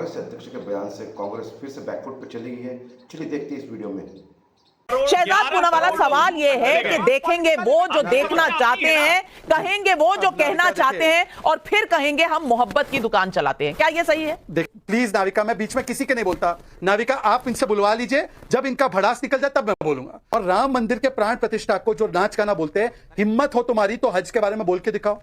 कांग्रेस अध्यक्ष के बयान से कांग्रेस फिर से बैकफुट पर चली गई है। चलिए देखते हैं इस वीडियो में। शहजाद पूनावाला, सवाल ये है कि देखेंगे वो जो देखना चाहते हैं, कहेंगे वो जो कहना चाहते हैं और फिर कहेंगे हम मोहब्बत की दुकान चलाते हैं। क्या ये सही है? प्लीज नाविका, मैं बीच में किसी के नहीं बोलता। नाविका, आप इनसे बुलवा लीजिए, जब इनका भड़ास निकल जाए तब मैं बोलूंगा। और राम मंदिर के प्राण प्रतिष्ठा को जो नाच गाना बोलते हैं, हिम्मत हो तुम्हारी तो हज के बारे में बोल के दिखाओ।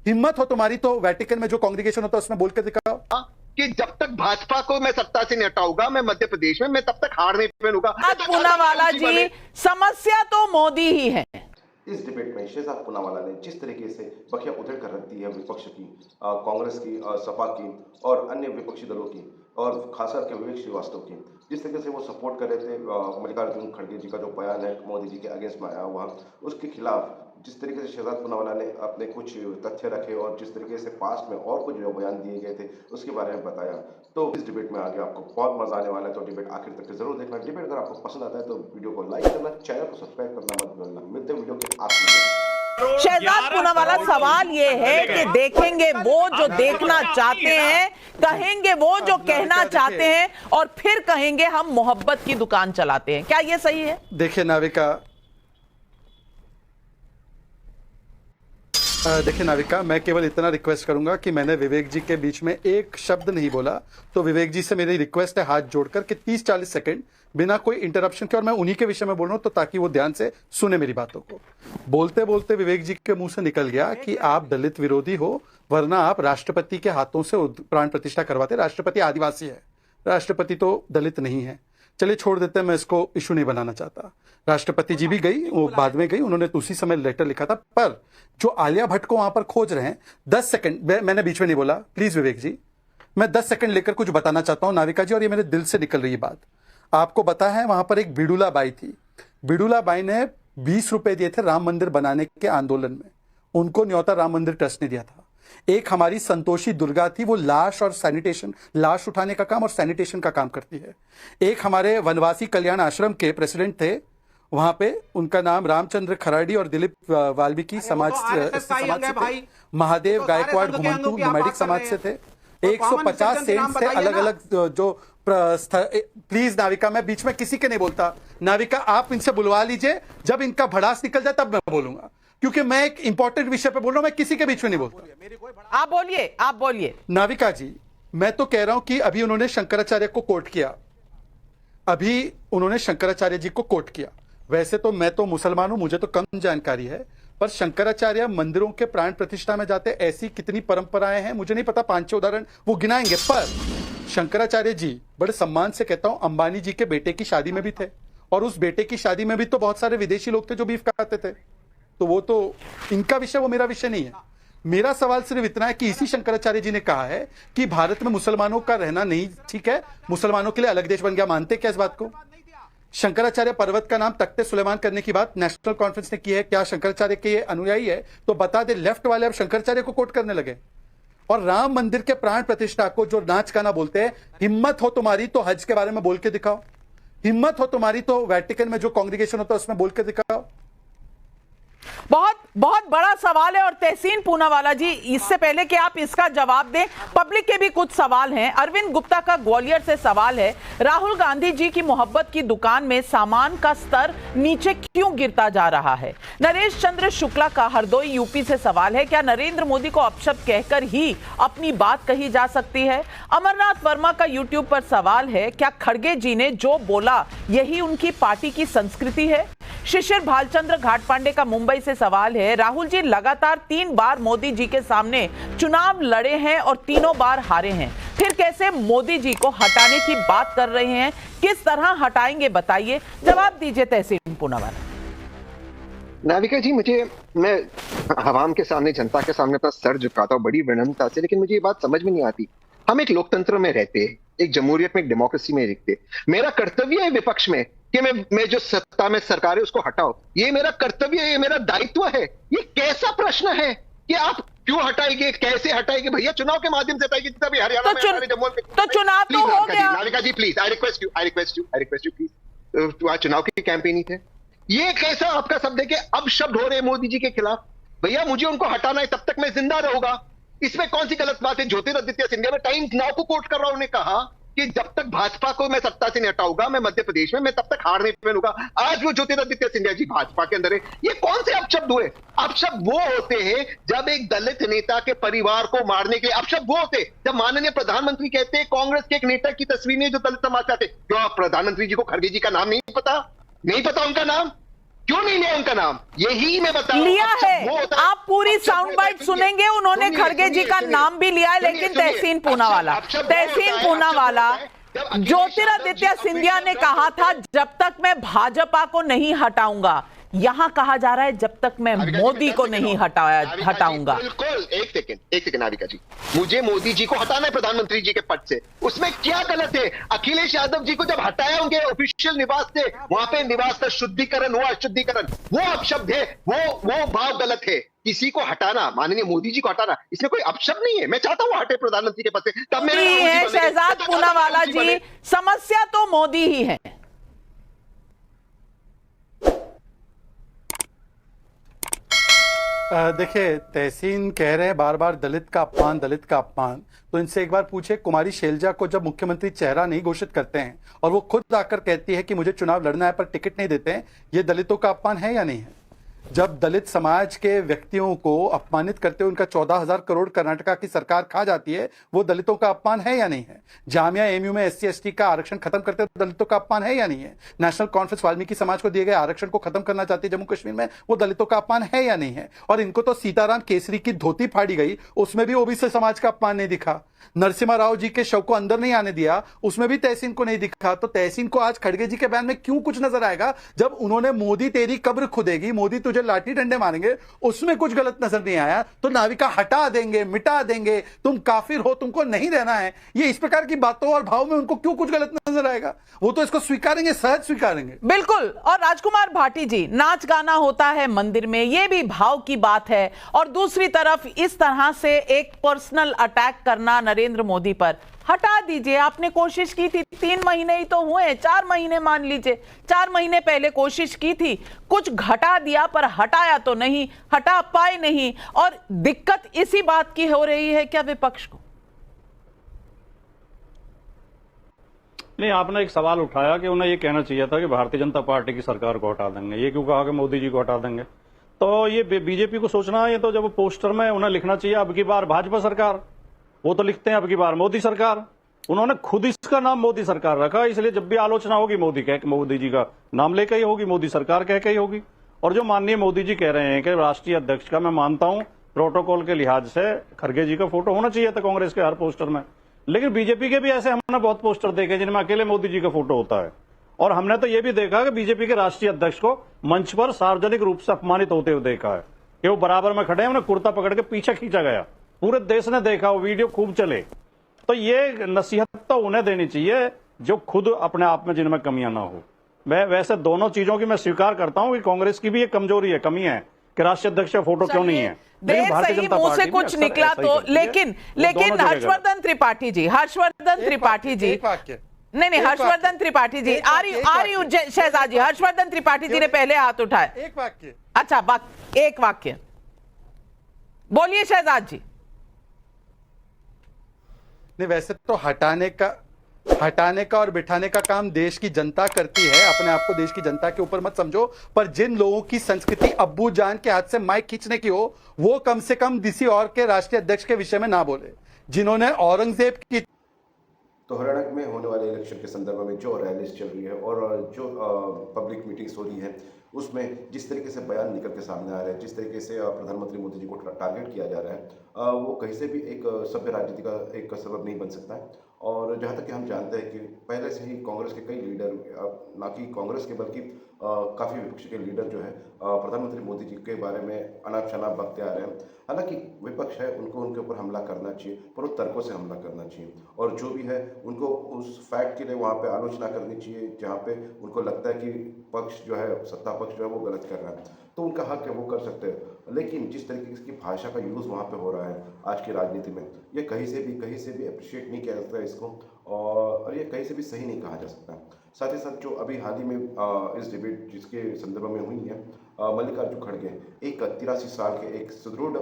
हिम्मत हो तुम्हारी तो वेटिकन में जो कांग्रीगेशन होता है उसमें बोल के दिखाओ कि जब तक भाजपा को मैं सत्ता से नहीं हटाऊंगा मैं मध्य प्रदेश में, मैं तब तक हार नहीं पहनूंगा। पूनावाला जी, समस्या तो मोदी ही है। इस डिबेट में शहजाद पूनावाला ने जिस तरीके से बखिया उधेड़ कर रख दी है विपक्ष की, कांग्रेस की, सपा की और अन्य विपक्षी दलों की, और खासकर के विवेक श्रीवास्तव की, जिस तरीके से वो सपोर्ट कर रहे थे मल्लिकार्जुन खड़गे जी का जो बयान है मोदी जी के अगेंस्ट में आया हुआ, उसके खिलाफ जिस तरीके से शहजाद पूनावाला ने अपने कुछ तथ्य रखे और जिस तरीके से पास्ट में और कुछ जो बयान दिए गए थे उसके बारे में बताया, तो इस डिबेट में आगे आपको बहुत मजा आने वाला है। तो डिबेट आखिर तक जरूर देखना। डिबेट अगर आपको पसंद आता है तो वीडियो को लाइक करना, चैनल को सब्सक्राइब करना मत भूलना। मिलते हैं वीडियो के आखिर में। शहजाद पूनावाला, सवाल ये है कि देखेंगे वो जो देखना चाहते हैं, कहेंगे वो जो कहना चाहते हैं और फिर कहेंगे हम मोहब्बत की दुकान चलाते हैं। क्या ये सही है? देखिए नाविका, मैं केवल इतना रिक्वेस्ट करूंगा कि मैंने विवेक जी के बीच में एक शब्द नहीं बोला, तो विवेक जी से मेरी रिक्वेस्ट है हाथ जोड़कर कि 30-40 सेकंड बिना कोई इंटरप्शन के, और मैं उन्हीं के विषय में बोल रहा हूं तो ताकि वो ध्यान से सुने मेरी बातों को। बोलते बोलते विवेक जी के मुंह से निकल गया कि आप दलित विरोधी हो, वरना आप राष्ट्रपति के हाथों से प्राण प्रतिष्ठा करवाते। राष्ट्रपति आदिवासी है, राष्ट्रपति तो दलित नहीं है। चलिए छोड़ देते हैं, मैं इसको इशू नहीं बनाना चाहता। राष्ट्रपति जी भी गई, वो बाद में गई, उन्होंने तो उसी समय लेटर लिखा था। पर जो आलिया भट्ट को वहां पर खोज रहे हैं, 10 सेकंड मैंने बीच में नहीं बोला, प्लीज विवेक जी, मैं 10 सेकंड लेकर कुछ बताना चाहता हूं नाविका जी, और ये मेरे दिल से निकल रही है बात। आपको पता है वहां पर एक बिडुला बाई थी। बिडुला बाई ने 20 रुपए दिए थे राम मंदिर बनाने के आंदोलन में, उनको न्योता राम मंदिर ट्रस्ट ने दिया था। एक हमारी संतोषी दुर्गा थी, वो लाश और सैनिटेशन, लाश उठाने का काम और सैनिटेशन का काम करती है। एक हमारे वनवासी कल्याण आश्रम के प्रेसिडेंट थे, वहां पे उनका नाम रामचंद्र खराड़ी और दिलीप वाल्मीकि समाज से थे। महादेव गायकवाड़ घुमंतू नोमैडिक समाज से थे। 150 सेंट से अलग अलग जो प्लीज नाविका, मैं बीच में किसी के नहीं बोलता। नाविका, आप इनसे बुलवा लीजिए, जब इनका भड़ास निकल जाए तब मैं बोलूंगा, क्योंकि मैं एक इंपॉर्टेंट विषय पे बोल रहा हूं, मैं किसी के बीच में नहीं बोलता। आप बोलिए। नाविका जी, मैं तो कह रहा हूं कि अभी उन्होंने शंकराचार्य को कोट किया। वैसे तो मैं तो मुसलमान हूं, मुझे तो कम जानकारी है, पर शंकराचार्य मंदिरों के प्राण प्रतिष्ठा में जाते ऐसी कितनी परंपराएं हैं मुझे नहीं पता, 5-6 उदाहरण वो गिनाएंगे। पर शंकराचार्य जी, बड़े सम्मान से कहता हूं, अंबानी जी के बेटे की शादी में भी थे, और उस बेटे की शादी में भी तो बहुत सारे विदेशी लोग थे जो बीफ खाते थे। तो वो तो इनका विषय, वो मेरा विषय नहीं है। मेरा सवाल सिर्फ इतना है कि इसी शंकराचार्य जी ने कहा है कि भारत में मुसलमानों का रहना नहीं ठीक है, मुसलमानों के लिए अलग देश बन गया। मानते क्या इस बात को? शंकराचार्य पर्वत का नाम तख्ते सुलेमान करने की बात नेशनल कॉन्फ्रेंस ने की है। क्या शंकराचार्य के ये अनुयायी है? तो बता दे, लेफ्ट वाले अब शंकराचार्य को कोट करने लगे। और राम मंदिर के प्राण प्रतिष्ठा को जो नाच गाना बोलते हैं, हिम्मत हो तुम्हारी तो हज के बारे में बोल के दिखाओ। हिम्मत हो तुम्हारी तो वेटिकन में जो कांग्रीगेशन होता है उसमें बोल के दिखाओ। बहुत बहुत बड़ा सवाल है। और तहसीन पूनावाला जी, इससे पहले कि आप इसका जवाब दें, पब्लिक के भी कुछ सवाल हैं। अरविंद गुप्ता का ग्वालियर से सवाल है, राहुल गांधी जी की मोहब्बत की दुकान में सामान का स्तर नीचे क्यों गिरता जा रहा है? नरेश चंद्र शुक्ला का हरदोई यूपी से सवाल है, क्या नरेंद्र मोदी को अपशब्द कहकर ही अपनी बात कही जा सकती है? अमरनाथ वर्मा का यूट्यूब पर सवाल है, क्या खड़गे जी ने जो बोला यही उनकी पार्टी की संस्कृति है? शिशिर भालचंद्र घाटपांडे का मुंबई से सवाल है, राहुल जी लगातार 3 बार मोदी जी के सामने चुनाव लड़े हैं और तीनों बार हारे हैं, फिर कैसे मोदी जी को हटाने की बात कर रहे हैं? किस तरह हटाएंगे बताइए, जवाब दीजिए तहसीन पूनावाला। नाविका जी, मैं आवाम के सामने, जनता के सामने अपना सर झुकाता हूँ बड़ी विनम्रता से, लेकिन मुझे ये बात समझ में नहीं आती। हम एक लोकतंत्र में रहते हैं, एक जमहूरियत में, एक डेमोक्रेसी में रहते। मेरा कर्तव्य है विपक्ष में कि मैं जो सत्ता में सरकार है उसको हटाओ, ये मेरा कर्तव्य है, ये मेरा दायित्व है। ये कैसा प्रश्न है कि आप क्यों हटाएंगे, कैसे हटाएंगे? भैया चुनाव के माध्यम से हटाएंगे, जितना भी हरियाणा में, जम्मू में। तो चुनाव तो हो गया। Navika ji please, I request you please, चुनाव की कैंपेन ही थे। ये कैसा आपका शब्द है कि अब शब्द हो रहे हैं मोदी जी के खिलाफ? भैया मुझे उनको हटाना है, तब तक मैं जिंदा रहूंगा। इसमें कौन सी गलत बात है? ज्योतिरादित्य सिंधिया, में टाइम्स नाउ को कोट कर रहा हूं, उन्होंने कहा कि जब तक भाजपा को मैं सत्ता से नहीं हटाऊंगा, मैं मध्य प्रदेश में, मैं तब तक हार नहीं पहनूंगा। आज वो ज्योतिरादित्य सिंधिया जी भाजपा के अंदर है। ये कौन से अपशब्द हुए? अपशब्द वो होते हैं जब एक दलित नेता के परिवार को मारने के लिए, अपशब्द वो होते हैं जब माननीय प्रधानमंत्री कहते हैं कांग्रेस के एक नेता की तस्वीर नहीं है जो दलित समाज चाहते। क्यों आप प्रधानमंत्री जी को खड़गे जी का नाम नहीं पता? नहीं पता उनका नाम? क्यों नहीं लिया उनका नाम? यही मैं बता रहा हूं। लिया अपशब्द है। वो होता आप पूरी अपशब्द साउंड वो बाइट होता है। सुनेंगे, उन्होंने सुनिए, खड़गे जी सुनिए, का सुनिए। नाम भी लिया है, सुनिए, लेकिन सुनिए। तहसीन पूनावाला, अपशब्द वो तहसीन होता है, पूनावाला, अपशब्द वो होता है, जब ज्योतिरादित्य अखिलेश सिंधिया ने यादव कहा जी था जब तक मैं भाजपा को नहीं हटाऊंगा, यहां कहा जा रहा है जब तक मैं नाविका जी, मोदी मैं को 10 सेकंड नहीं और। नाविका जी, हटाऊंगा। बिल्कुल, एक सेकंड नाविका जी, मुझे मोदी जी को हटाना है प्रधानमंत्री जी के पद से, उसमें क्या गलत है? अखिलेश यादव जी को जब हटाया उनके ऑफिशियल निवास से, वहां पे निवास का शुद्धिकरण हुआ, शुद्धिकरण, वो अपशब्द है, वो भाव गलत है। किसी को हटाना, माननीय मोदी जी को हटाना, इसमें कोई अपशब्द नहीं है। मैं चाहता हूं हटे प्रधानमंत्री के पद से, तब मेरे मोदी राहुल जी है बनेंगे। शहजाद मैं चाहता हूं पूनावाला राहुल जी, बने। समस्या तो मोदी ही है। देखिए, तहसीन कह रहे हैं बार बार दलित का अपमान, दलित का अपमान। तो इनसे एक बार पूछे, कुमारी शैलजा को जब मुख्यमंत्री चेहरा नहीं घोषित करते हैं और वो खुद आकर कहती है कि मुझे चुनाव लड़ना है पर टिकट नहीं देते हैं, ये दलितों का अपमान है या नहीं है? जब दलित समाज के व्यक्तियों को अपमानित करते हुए उनका 14,000 करोड़ कर्नाटका की सरकार खा जाती है, वो दलितों का अपमान है या नहीं है? जामिया एमयू में SC ST का आरक्षण खत्म करते हुए दलितों का अपमान है या नहीं है? नेशनल कॉन्फ्रेंस वाल्मीकि समाज को दिए गए आरक्षण को खत्म करना चाहती है जम्मू कश्मीर में, वो दलितों का अपमान है या नहीं है? और इनको तो सीताराम केसरी की धोती फाड़ी गई, उसमें भी ओबीसी समाज का अपमान नहीं दिखा। नरसिम्हा राव जी के शव को अंदर नहीं आने दिया, उसमें भी तहसीन को नहीं दिखा। तो तहसीन को आज खड़गे जी के बयान में क्यों कुछ नजर आएगा? जब उन्होंने मोदी तेरी कब्र खुदेगी, मोदी तुझे लाठी डंडे मारेंगे, उसमें कुछ गलत नजर नहीं आया। तो नाविका हटा देंगे, मिटा देंगे, तुम काफिर हो, तुमको नहीं रहना है, ये इस प्रकार की बातों और भाव में उनको क्यों कुछ गलत नजर आएगा? वो तो इसको स्वीकारेंगे, सहज स्वीकारेंगे। बिल्कुल। और राजकुमार भाटी जी, नाच गाना होता है मंदिर में, ये भी भाव की बात है, और दूसरी तरफ इस तरह से एक पर्सनल अटैक करना नरेंद्र मोदी पर, हटा दीजिए। आपने कोशिश की थी, 3 महीने ही तो हुए, 4 महीने मान लीजिए, 4 महीने पहले कोशिश की थी, कुछ घटा दिया पर हटाया तो नहीं, हटा पाए नहीं। और दिक्कत इसी बात की हो रही है क्या विपक्ष को? नहीं, आपने एक सवाल उठाया कि उन्हें ये कहना चाहिए था कि भारतीय जनता पार्टी की सरकार को हटा देंगे, ये क्यों कहा कि मोदी जी को हटा देंगे? तो ये बीजेपी को सोचना है, तो जब पोस्टर में उन्हें लिखना चाहिए अब की बार भाजपा सरकार, वो तो लिखते हैं अब की बार मोदी सरकार। उन्होंने खुद इसका नाम मोदी सरकार रखा, इसलिए जब भी आलोचना होगी मोदी जी का नाम लेकर ही होगी, मोदी सरकार कह के ही होगी। और जो माननीय मोदी जी कह रहे हैं कि राष्ट्रीय अध्यक्ष का, मैं मानता हूं प्रोटोकॉल के लिहाज से खड़गे जी का फोटो होना चाहिए था कांग्रेस के हर पोस्टर में, लेकिन बीजेपी के भी ऐसे हमने बहुत पोस्टर देखे जिनमें अकेले मोदी जी का फोटो होता है। और हमने तो यह भी देखा कि बीजेपी के राष्ट्रीय अध्यक्ष को मंच पर सार्वजनिक रूप से अपमानित होते हुए देखा है कि वो बराबर में खड़े हैं, उन्हें कुर्ता पकड़ के पीछे खींचा गया, पूरे देश ने देखा, वो वीडियो खूब चले। तो ये नसीहत तो उन्हें देनी चाहिए जो खुद अपने आप में जिनमें कमियां ना हो। मैं वैसे दोनों चीजों की मैं स्वीकार करता हूं कि कांग्रेस की भी एक कमजोरी है, कमी है कि राष्ट्रीय अध्यक्ष का फोटो क्यों नहीं है। देर सही मुंह से कुछ निकला तो, लेकिन हर्षवर्धन त्रिपाठी जी, नहीं, हर्षवर्धन त्रिपाठी जी, आर यू शहजाद जी, हर्षवर्धन त्रिपाठी जी ने पहले हाथ उठाया। एक वाक्य, अच्छा, एक वाक्य बोलिए शहजाद जी। नहीं, वैसे तो हटाने का और बिठाने का काम देश की जनता करती है। अपने आप को देश की जनता के ऊपर मत समझो, पर जिन लोगों की संस्कृति अब्बू जान के हाथ से माइक खींचने की हो, वो कम से कम किसी और के राष्ट्रीय अध्यक्ष के विषय में ना बोले। जिन्होंने औरंगजेब की, तो हरियाणा में होने वाले इलेक्शन के संदर्भ में जो रैलीज चल रही है और जो पब्लिक मीटिंग्स हो रही है, उसमें जिस तरीके से बयान निकल के सामने आ रहे हैं, जिस तरीके से प्रधानमंत्री मोदी जी को टारगेट किया जा रहा है, वो कहीं से भी एक सभ्य राजनीति का एक सबब नहीं बन सकता है। और जहाँ तक कि हम जानते हैं कि पहले से ही कांग्रेस के कई लीडर, ना कि कांग्रेस के बल्कि काफ़ी विपक्ष के लीडर जो है प्रधानमंत्री मोदी जी के बारे में अनाप शनाप बकते आ रहे हैं। हालांकि विपक्ष है, उनको उनके ऊपर हमला करना चाहिए, पर वो तर्कों से हमला करना चाहिए, और जो भी है उनको उस फैक्ट के लिए वहाँ पे आलोचना करनी चाहिए जहाँ पे उनको लगता है कि पक्ष जो है, सत्ता पक्ष जो है वो गलत कर रहा है, तो उनका हक है, वो कर सकते हैं। लेकिन जिस तरीके की भाषा का यूज़ वहाँ पे हो रहा है आज की राजनीति में, ये कहीं से भी अप्रिशिएट नहीं किया जाता है इसको, और ये कहीं से भी सही नहीं कहा जा सकता। साथ ही साथ जो अभी हाल ही में इस डिबेट जिसके संदर्भ में हुई है, मल्लिकार्जुन खड़गे एक 83 साल के एक सुदृढ़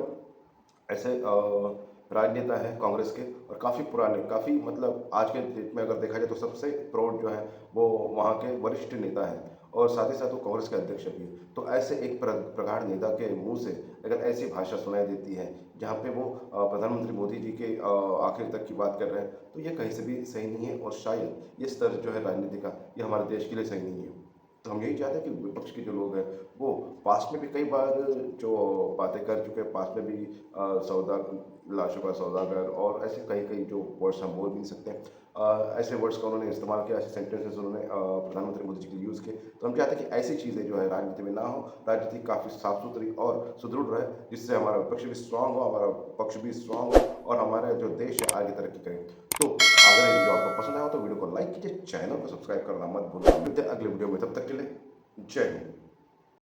ऐसे राजनेता हैं कांग्रेस के और काफ़ी पुराने, काफ़ी मतलब आज के डेट में अगर देखा जाए तो सबसे प्रौढ़ जो है वो वहाँ के वरिष्ठ नेता हैं और साथ ही साथ वो कांग्रेस के अध्यक्ष भी। तो ऐसे एक प्रगाढ़ नेता के मुंह से अगर ऐसी भाषा सुनाई देती है जहाँ पे वो प्रधानमंत्री मोदी जी के आखिर तक की बात कर रहे हैं, तो ये कहीं से भी सही नहीं है और शायद ये स्तर जो है राजनीति का, ये हमारे देश के लिए सही नहीं है। तो हम यही चाहते हैं कि विपक्ष के जो लोग हैं वो पास्ट में भी कई बार जो बातें कर चुके हैं, पास्ट में भी सौदा लाशों का सौदागर और ऐसे कई जो वर्ड्स हम बोल भी नहीं सकते हैं, ऐसे वर्ड्स का उन्होंने इस्तेमाल किया, ऐसे सेंटेंसेस उन्होंने प्रधानमंत्री मोदी जी के लिए यूज़ किए। तो हम चाहते हैं कि ऐसी चीज़ें जो है राजनीति में ना हो, राजनीति काफ़ी साफ सुथरी और सुदृढ़ रहे, जिससे हमारा विपक्ष भी स्ट्रांग हो, हमारा पक्ष भी स्ट्रांग हो और हमारा जो देश है आगे तरक्की करे। तो अगर ये वीडियो आपको पसंद आया तो वीडियो को लाइक कीजिए, चैनल को सब्सक्राइब करना मत भूलिए। मिलते हैं अगले वीडियो में, तब तक के लिए जय हिंद।